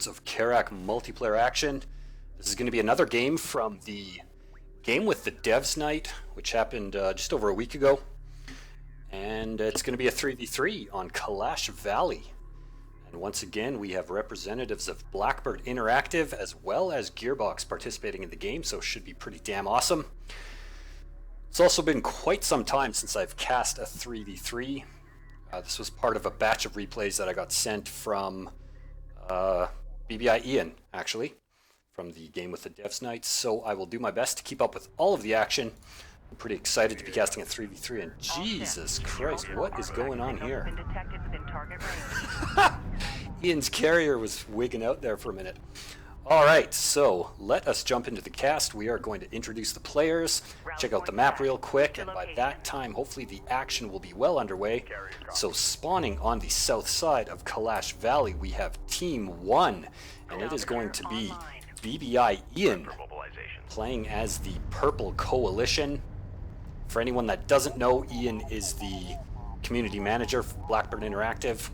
Deserts of Kharak multiplayer action. This is going to be another game from the Game with the Devs night, which happened just over a week ago. And it's going to be a 3v3 on Kalash Valley. And once again, we have representatives of Blackbird Interactive as well as Gearbox participating in the game, so it should be pretty damn awesome. It's also been quite some time since I've cast a 3v3. This was part of a batch of replays that I got sent from BBI Ian, actually, from the Game with the Devs night. So I will do my best to keep up with all of the action. I'm pretty excited to be casting a 3v3, and Jesus Christ, what is going on here? Ian's carrier was wigging out there for a minute. Alright, so let us jump into the cast. We are going to introduce the players, check out the map real quick, and by that time, hopefully the action will be well underway. So spawning on the south side of Kalash Valley, we have Team 1, and it is going to be BBI Ian playing as the Purple Coalition. For anyone that doesn't know, Ian is the community manager for Blackbird Interactive.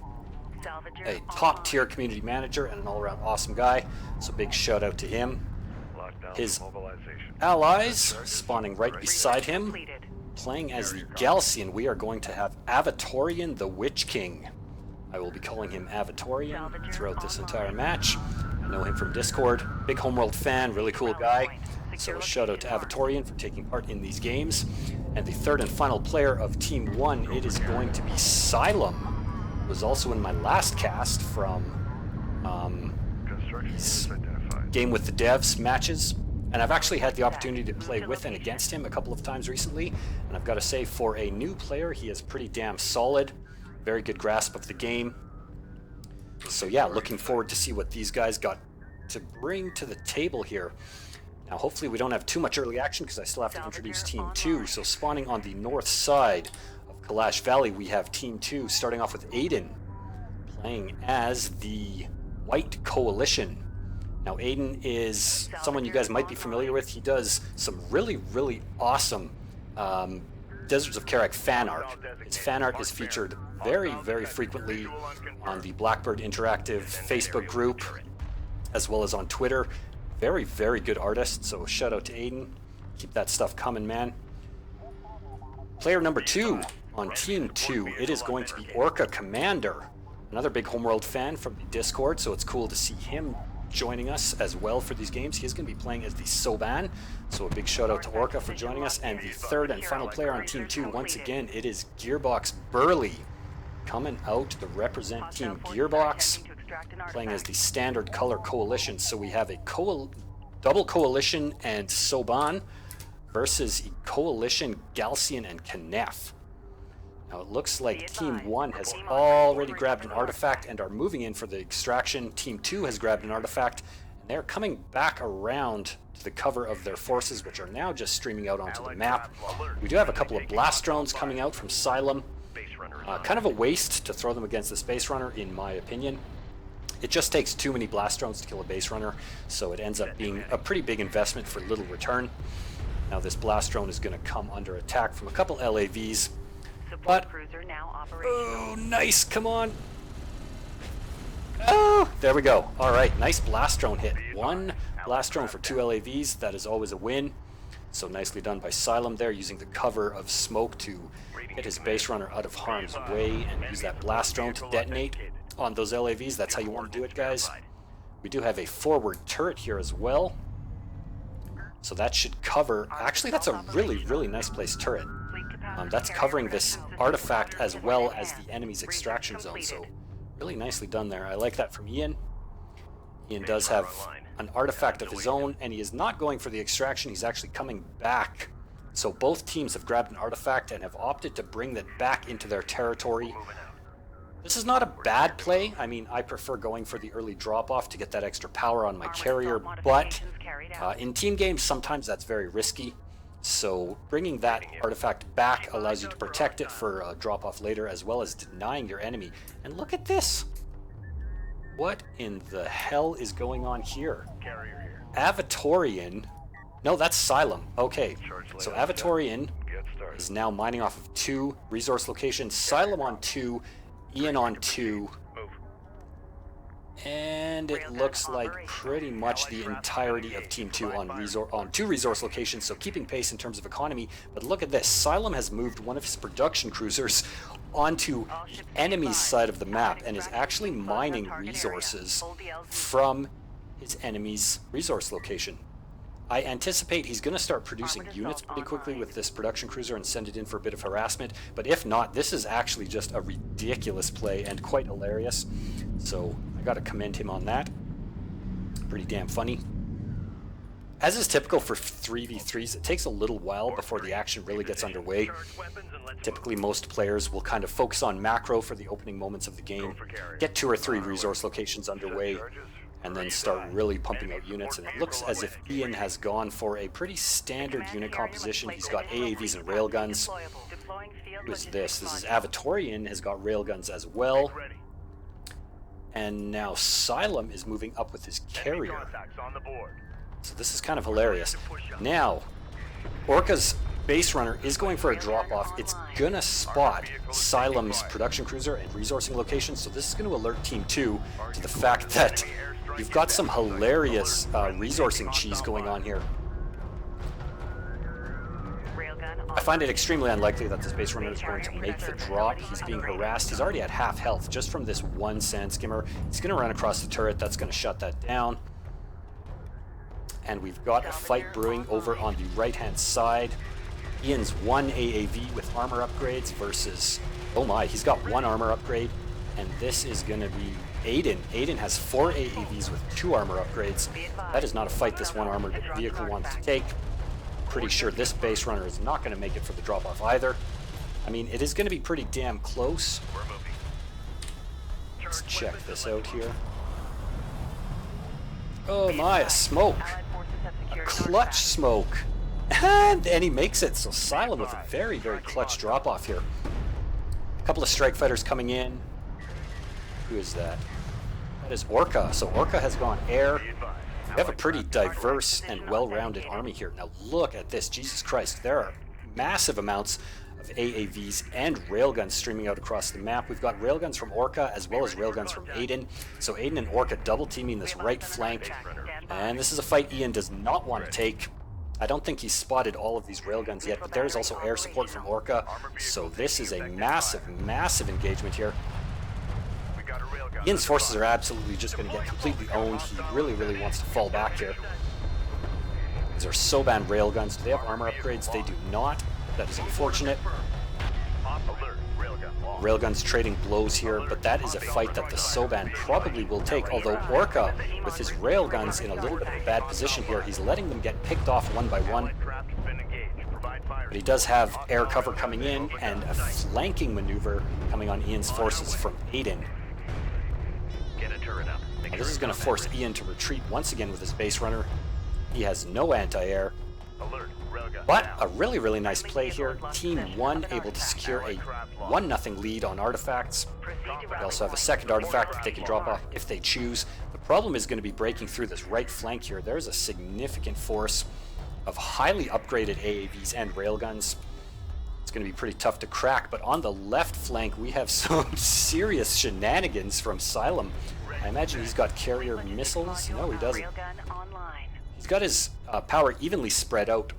A top tier community manager and an all-around awesome guy, so big shout out to him. His allies spawning right beside him, playing as the Galcian, we are going to have Avatorian the Witch King. I will be calling him Avatorian throughout this entire match. I know him from Discord, big homeworld fan, really cool guy, so shout out to Avatorian for taking part in these games. And the third and final player of Team 1, it is going to be Xylem. Was also in my last cast from Game with the Devs matches, and I've actually had the opportunity to play with and against him a couple of times recently, and I've got to say, for a new player, he is pretty damn solid, very good grasp of the game. So yeah, looking forward to see what these guys got to bring to the table here. Now hopefully we don't have too much early action because I still have to introduce Team 2, so spawning on the north side Kalash Valley, we have Team 2 starting off with Aiden playing as the White Coalition. Now Aiden is someone you guys might be familiar with. He does some really awesome Deserts of Kharak fan art. His fan art is featured very frequently on the Blackbird Interactive Facebook group as well as on Twitter. Very good artist, so shout out to Aiden. Keep that stuff coming, man. Player number 2 on Team 2, it is going to be Orca Commander, another big homeworld fan from the Discord, so it's cool to see him joining us as well for these games. He's going to be playing as the Soban, so a big shout out to Orca for joining us. And the third and final player on Team 2, once again, it is Gearbox Burley, coming out to represent Team Gearbox, playing as the Standard Color Coalition. So we have a double Coalition and Soban versus Coalition, Galcian, and Knef. Now it looks like Team 1 has already grabbed an artifact and are moving in for the extraction. Team 2 has grabbed an artifact, and they're coming back around to the cover of their forces, which are now just streaming out onto the map. We do have a couple of blast drones coming out from Xylem. Kind of a waste to throw them against the Space Runner, in my opinion. It just takes too many blast drones to kill a base runner, so it ends up being a pretty big investment for little return. Now this blast drone is going to come under attack from a couple LAVs. But, oh, nice, come on. Oh, there we go. All right, nice blast drone hit. One blast drone for 2 LAVs, that is always a win. So nicely done by Xylem there, using the cover of smoke to get his base runner out of harm's way and use that blast drone to detonate on those LAVs. That's how you want to do it, guys. We do have a forward turret here as well. So that should cover, actually that's a really nice placed turret. That's covering this artifact as well as the enemy's extraction zone, so really nicely done there. I like that from Ian. Ian does have an artifact of his own, and he is not going for the extraction, he's actually coming back. So both teams have grabbed an artifact and have opted to bring that back into their territory. This is not a bad play. I mean, I prefer going for the early drop-off to get that extra power on my carrier, but in team games, sometimes that's very risky. So bringing that artifact back allows you to protect it for a drop-off later, as well as denying your enemy. And look at this. What in the hell is going on here? Avatorian. No, that's Xylem. Okay, so Avatorian is now mining off of 2 resource locations. Xylem on 2, Ian on 2, And it looks like pretty much the entirety of Team 2 on two resource locations, so keeping pace in terms of economy. But look at this, Xylem has moved one of his production cruisers onto the enemy's side of the map and is actually mining resources from his enemy's resource location. I anticipate he's going to start producing units pretty quickly with this production cruiser and send it in for a bit of harassment, but if not, this is actually just a ridiculous play and quite hilarious, so I got to commend him on that. Pretty damn funny. As is typical for 3v3s, it takes a little while before the action really gets underway. Typically, most players will kind of focus on macro for the opening moments of the game, get 2 or 3 resource locations underway, and then start really pumping out units. And it looks as if Ian has gone for a pretty standard unit composition. He's got AAVs and railguns. Who is this? This is Avatorian, has got railguns as well. And now Xylem is moving up with his carrier. So this is kind of hilarious. Now, Orca's base runner is going for a drop-off. It's gonna spot Xylem's production cruiser and resourcing location, so this is going to alert Team 2 to the fact that you've got some hilarious resourcing cheese going on here. I find it extremely unlikely that this base runner is going to make the drop. He's being harassed. He's already at half health just from this one sand skimmer. He's going to run across the turret. That's going to shut that down. And we've got a fight brewing over on the right-hand side. Ian's 1 AAV with armor upgrades versus... oh my, he's got 1 armor upgrade. And this is going to be Aiden. Aiden has 4 AAVs with 2 armor upgrades. That is not a fight this one armored vehicle wants to take. Pretty sure this base runner is not going to make it for the drop-off either. I mean, it is going to be pretty damn close. Let's check this out here. Oh my, a smoke. A clutch smoke. And he makes it. So Xylem with a very, very clutch drop-off here. A couple of strike fighters coming in. Who is that? That is Orca. So Orca has gone air. We have a pretty diverse and well-rounded army here. Now look at this. Jesus Christ. There are massive amounts of AAVs and railguns streaming out across the map. We've got railguns from Orca as well as railguns from Aiden. So Aiden and Orca double teaming this right flank. And this is a fight Ian does not want to take. I don't think he's spotted all of these railguns yet, but there is also air support from Orca. So this is a massive, massive engagement here. Ian's forces are absolutely just going to get completely owned. He really, really wants to fall back here. These are Soban railguns. Do they have armor upgrades? They do not. That is unfortunate. Railguns trading blows here, but that is a fight that the Soban probably will take, although Orca, with his railguns in a little bit of a bad position here, he's letting them get picked off one by one. But he does have air cover coming in and a flanking maneuver coming on Ian's forces from Aiden. Now, this is going to force Ian to retreat once again with his base runner. He has no anti-air. But a really, really nice play here. Team 1 able to secure a 1-0 lead on artifacts. They also have a second artifact that they can drop off if they choose. The problem is going to be breaking through this right flank here. There's a significant force of highly upgraded AAVs and railguns. It's going to be pretty tough to crack, but on the left flank we have some serious shenanigans from Xylem. I imagine he's got carrier missiles. No, he doesn't. He's got his power evenly spread out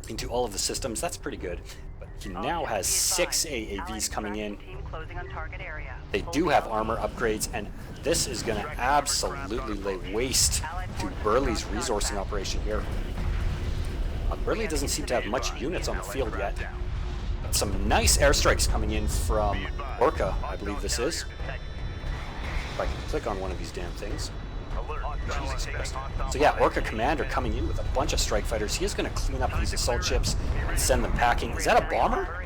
into all of the systems. That's pretty good. But he now has 6 AAVs coming in. They do have armor upgrades, and this is going to absolutely lay waste to Burley's resourcing operation here. Burley doesn't seem to have much units on the field yet. But some nice airstrikes coming in from Orca, I believe this is. If I can click on one of these damn things. Jesus Christ. So yeah, Orca Commander coming in with a bunch of strike fighters. He is going to clean up these assault ships and send them packing. Is that a bomber?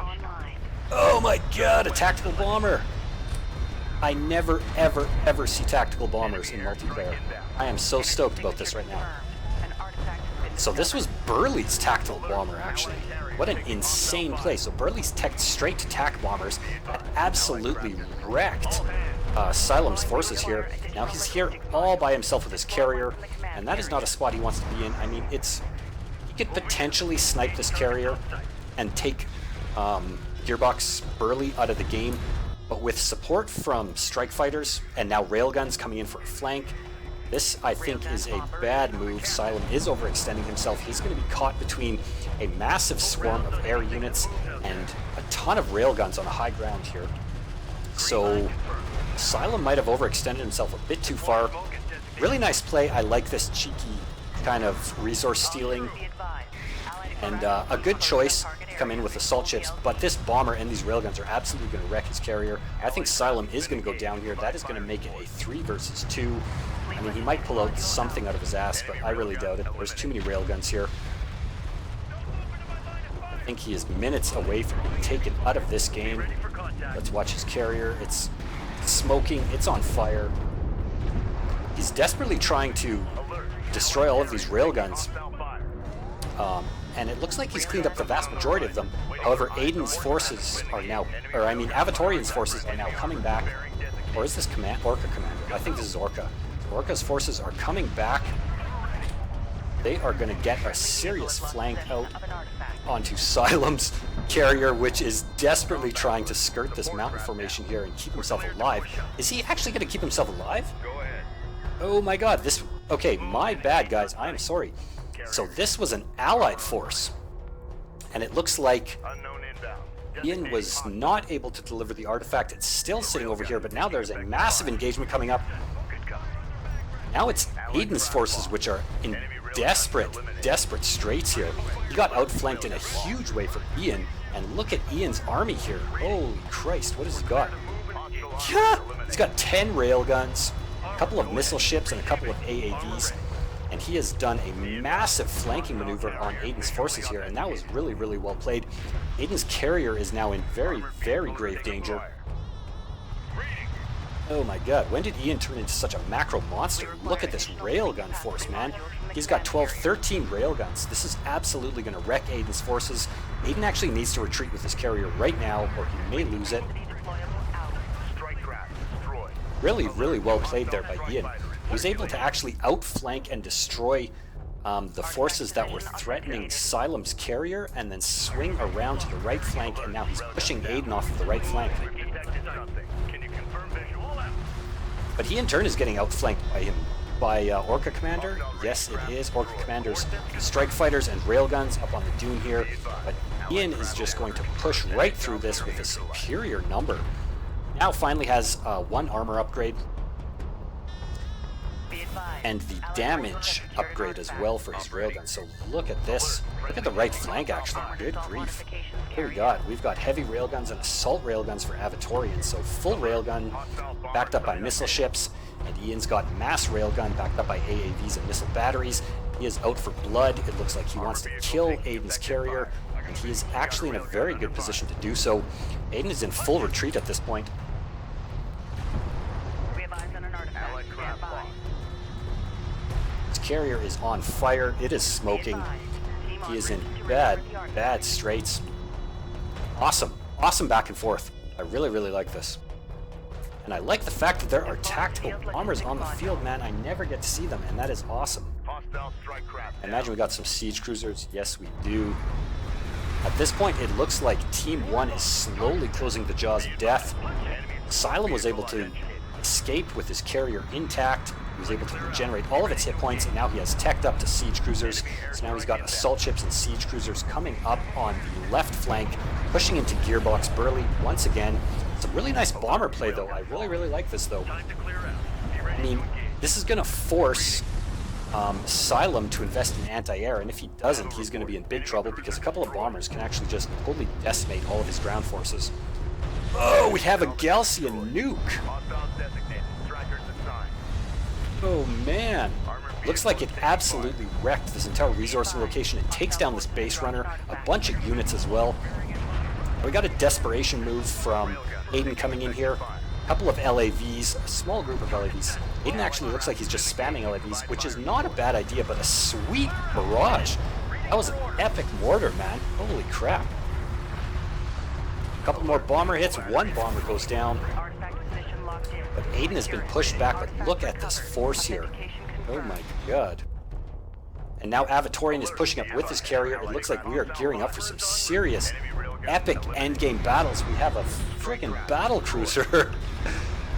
Oh my god, a tactical bomber! I never, ever, ever see tactical bombers in multiplayer. I am so stoked about this right now. So this was Burley's tactical bomber, actually. What an insane play. So Burley's teched straight to tac bombers that absolutely wrecked Xylem's forces here. Now he's here all by himself with his carrier, and that is not a spot he wants to be in. I mean, he could potentially snipe this carrier and take Gearbox Burley out of the game, But with support from strike fighters and now railguns coming in for a flank, this, I think, is a bad move. Xylem is overextending himself. He's going to be caught between a massive swarm of air units and a ton of railguns on the high ground here. So Xylem might have overextended himself a bit too far. Really nice play. I like this cheeky kind of resource stealing. And a good choice to come in with assault ships, but this bomber and these railguns are absolutely going to wreck his carrier. I think Xylem is going to go down here. That is going to make it a 3 versus 2. I mean, he might pull out something out of his ass, but I really doubt it. There's too many railguns here. I think he is minutes away from being taken out of this game. Let's watch his carrier. It's smoking. It's on fire. He's desperately trying to destroy all of these railguns. And it looks like he's cleaned up the vast majority of them. However, Aiden's forces are now, Avatorian's forces are now coming back. Or is this Orca Commander? I think this is Orca. Orca's forces are coming back. They are going to get a serious flank out onto Xylem's carrier, which is desperately trying to skirt this mountain formation here and keep himself alive. Is he actually going to keep himself alive? Oh my god, this... Okay, my bad, guys. I am sorry. So this was an allied force, and it looks like Ian was not able to deliver the artifact. It's still sitting over here, but now there's a massive engagement coming up. Now it's Aiden's forces which are in desperate straits here. He got outflanked in a huge way from Ian, and look at Ian's army here. Holy Christ, what has he got? Yeah, he's got 10 railguns, a couple of missile ships, and a couple of AAVs. And he has done a massive flanking maneuver on Aiden's forces here, and that was really, really well played. Aiden's carrier is now in very, very grave danger. Oh my god, when did Ian turn into such a macro monster? Look at this railgun force, man. He's got 12, 13 railguns. This is absolutely going to wreck Aiden's forces. Aiden actually needs to retreat with his carrier right now, or he may lose it. Really, really well played there by Ian. He was able to actually outflank and destroy the forces that were threatening Xylem's carrier, and then swing around to the right flank, and now he's pushing Aiden off of the right flank. But he in turn is getting outflanked by Orca Commander. Yes, it is. Orca Commander's strike fighters and railguns up on the dune here. But Ian is just going to push right through this with a superior number. Now finally has 1 armor upgrade. And the damage upgrade as well for his railgun. So look at this. Look at the right flank, actually. Good grief. Here we've got heavy railguns and assault railguns for Avatorian. So full railgun backed up by missile ships. And Ian's got mass railgun backed up by AAVs and missile batteries. He is out for blood. It looks like he wants to kill Aiden's carrier. And he is actually in a very good position to do so. Aiden is in full retreat at this point. Carrier is on fire. It is smoking. He is in bad straits. Awesome back and forth. I really like this. And I like the fact that there are tactical bombers on the field, man. I never get to see them, and that is awesome. I imagine we got some siege cruisers. Yes, we do. At this point, it looks like Team 1 is slowly closing the jaws of death. Xylem was able to escape with his carrier intact. He was able to regenerate all of its hit points, and now he has teched up to siege cruisers. So now he's got assault ships and siege cruisers coming up on the left flank, pushing into Gearbox Burley once again. It's a really nice bomber play, though. I really like this, though. I mean, this is going to force Xylem to invest in anti-air, and if he doesn't, he's going to be in big trouble because a couple of bombers can actually just totally decimate all of his ground forces. Oh, we have a Galcian nuke! Oh man, looks like it absolutely wrecked this entire resourcing location. It takes down this base runner, a bunch of units as well. We got a desperation move from Aiden coming in here. A couple of LAVs, a small group of LAVs. Aiden actually looks like he's just spamming LAVs, which is not a bad idea, but a sweet barrage. That was an epic mortar, man. Holy crap. A couple more bomber hits, 1 bomber goes down. But Aiden has been pushed back, but look at this force here. Oh my god. And now Avatorian is pushing up with his carrier. It looks like we are gearing up for some serious epic endgame battles. We have a friggin' battle cruiser.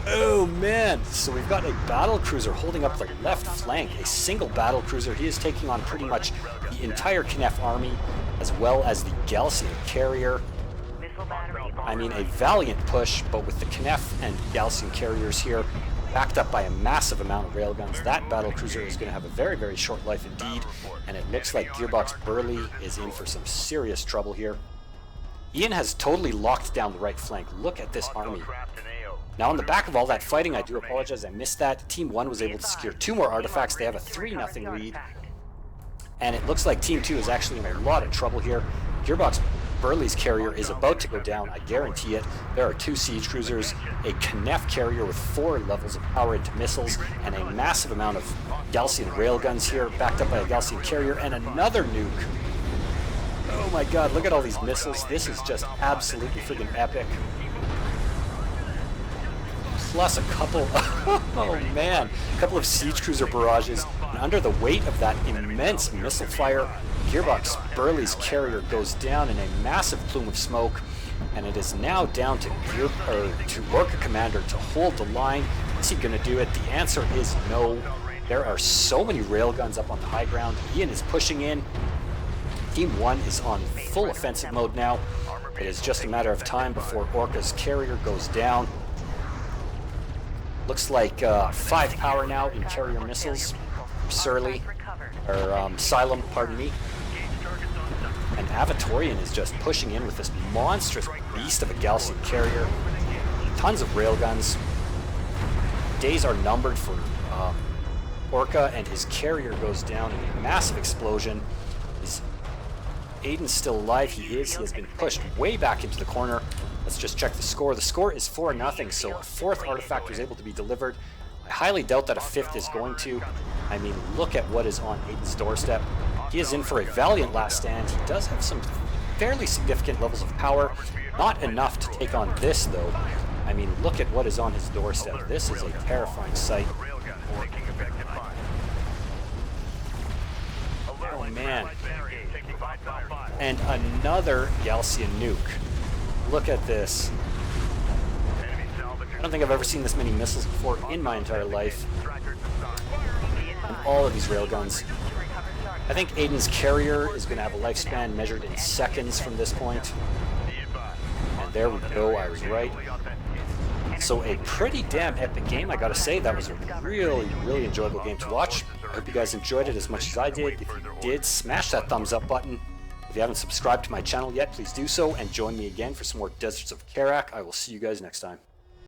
Oh man, so we've got a battle cruiser holding up the left flank, a single battle cruiser. He is taking on pretty much the entire Knef army, as well as the Galcian carrier. I mean, a valiant push, but with the Knef and Galcian carriers here, backed up by a massive amount of railguns, that battle cruiser is going to have a very, very short life indeed, and it looks like Gearbox Burley is in for some serious trouble here. Ian has totally locked down the right flank. Look at this army. Now, on the back of all that fighting, I do apologize, I missed that. Team 1 was able to secure 2 more artifacts. They have a 3-0 lead. And it looks like Team 2 is actually in a lot of trouble here. Gearbox Burley's carrier is about to go down, I guarantee it. There are 2 siege cruisers, a Knef carrier with 4 levels of power into missiles, and a massive amount of Galcian railguns here, backed up by a Galcian carrier, and another nuke. Oh my god, look at all these missiles. This is just absolutely freaking epic. Plus a couple, oh man, a couple of siege cruiser barrages, and under the weight of that immense missile fire, Gearbox Burley's carrier goes down in a massive plume of smoke, and it is now down to Orca Commander to hold the line. Is he going to do it? The answer is no. There are so many railguns up on the high ground. Ian is pushing in. Team 1 is on full offensive mode now. It is just a matter of time before Orca's carrier goes down. Looks like 5 power now in carrier missiles. Surly, or Xylem, pardon me. And Avatorian is just pushing in with this monstrous beast of a Galcian carrier. Tons of railguns. Days are numbered for Orca, and his carrier goes down in a massive explosion. Is Aiden's still alive? He is. He has been pushed way back into the corner. Let's just check the score. The score is 4-0, so a 4th artifact was able to be delivered. I highly doubt that a 5th is going to. I mean, look at what is on Aiden's doorstep. He is in for a valiant last stand. He does have some fairly significant levels of power. Not enough to take on this, though. I mean, look at what is on his doorstep. This is a terrifying sight. Oh, man. And another Galcian nuke. Look at this. I don't think I've ever seen this many missiles before in my entire life. And all of these railguns. I think Aiden's carrier is going to have a lifespan measured in seconds from this point. And there we go, I was right. So a pretty damn epic game, I gotta say. That was a really, really enjoyable game to watch. I hope you guys enjoyed it as much as I did. If you did, smash that thumbs up button. If you haven't subscribed to my channel yet, please do so, and join me again for some more Deserts of Kharak. I will see you guys next time.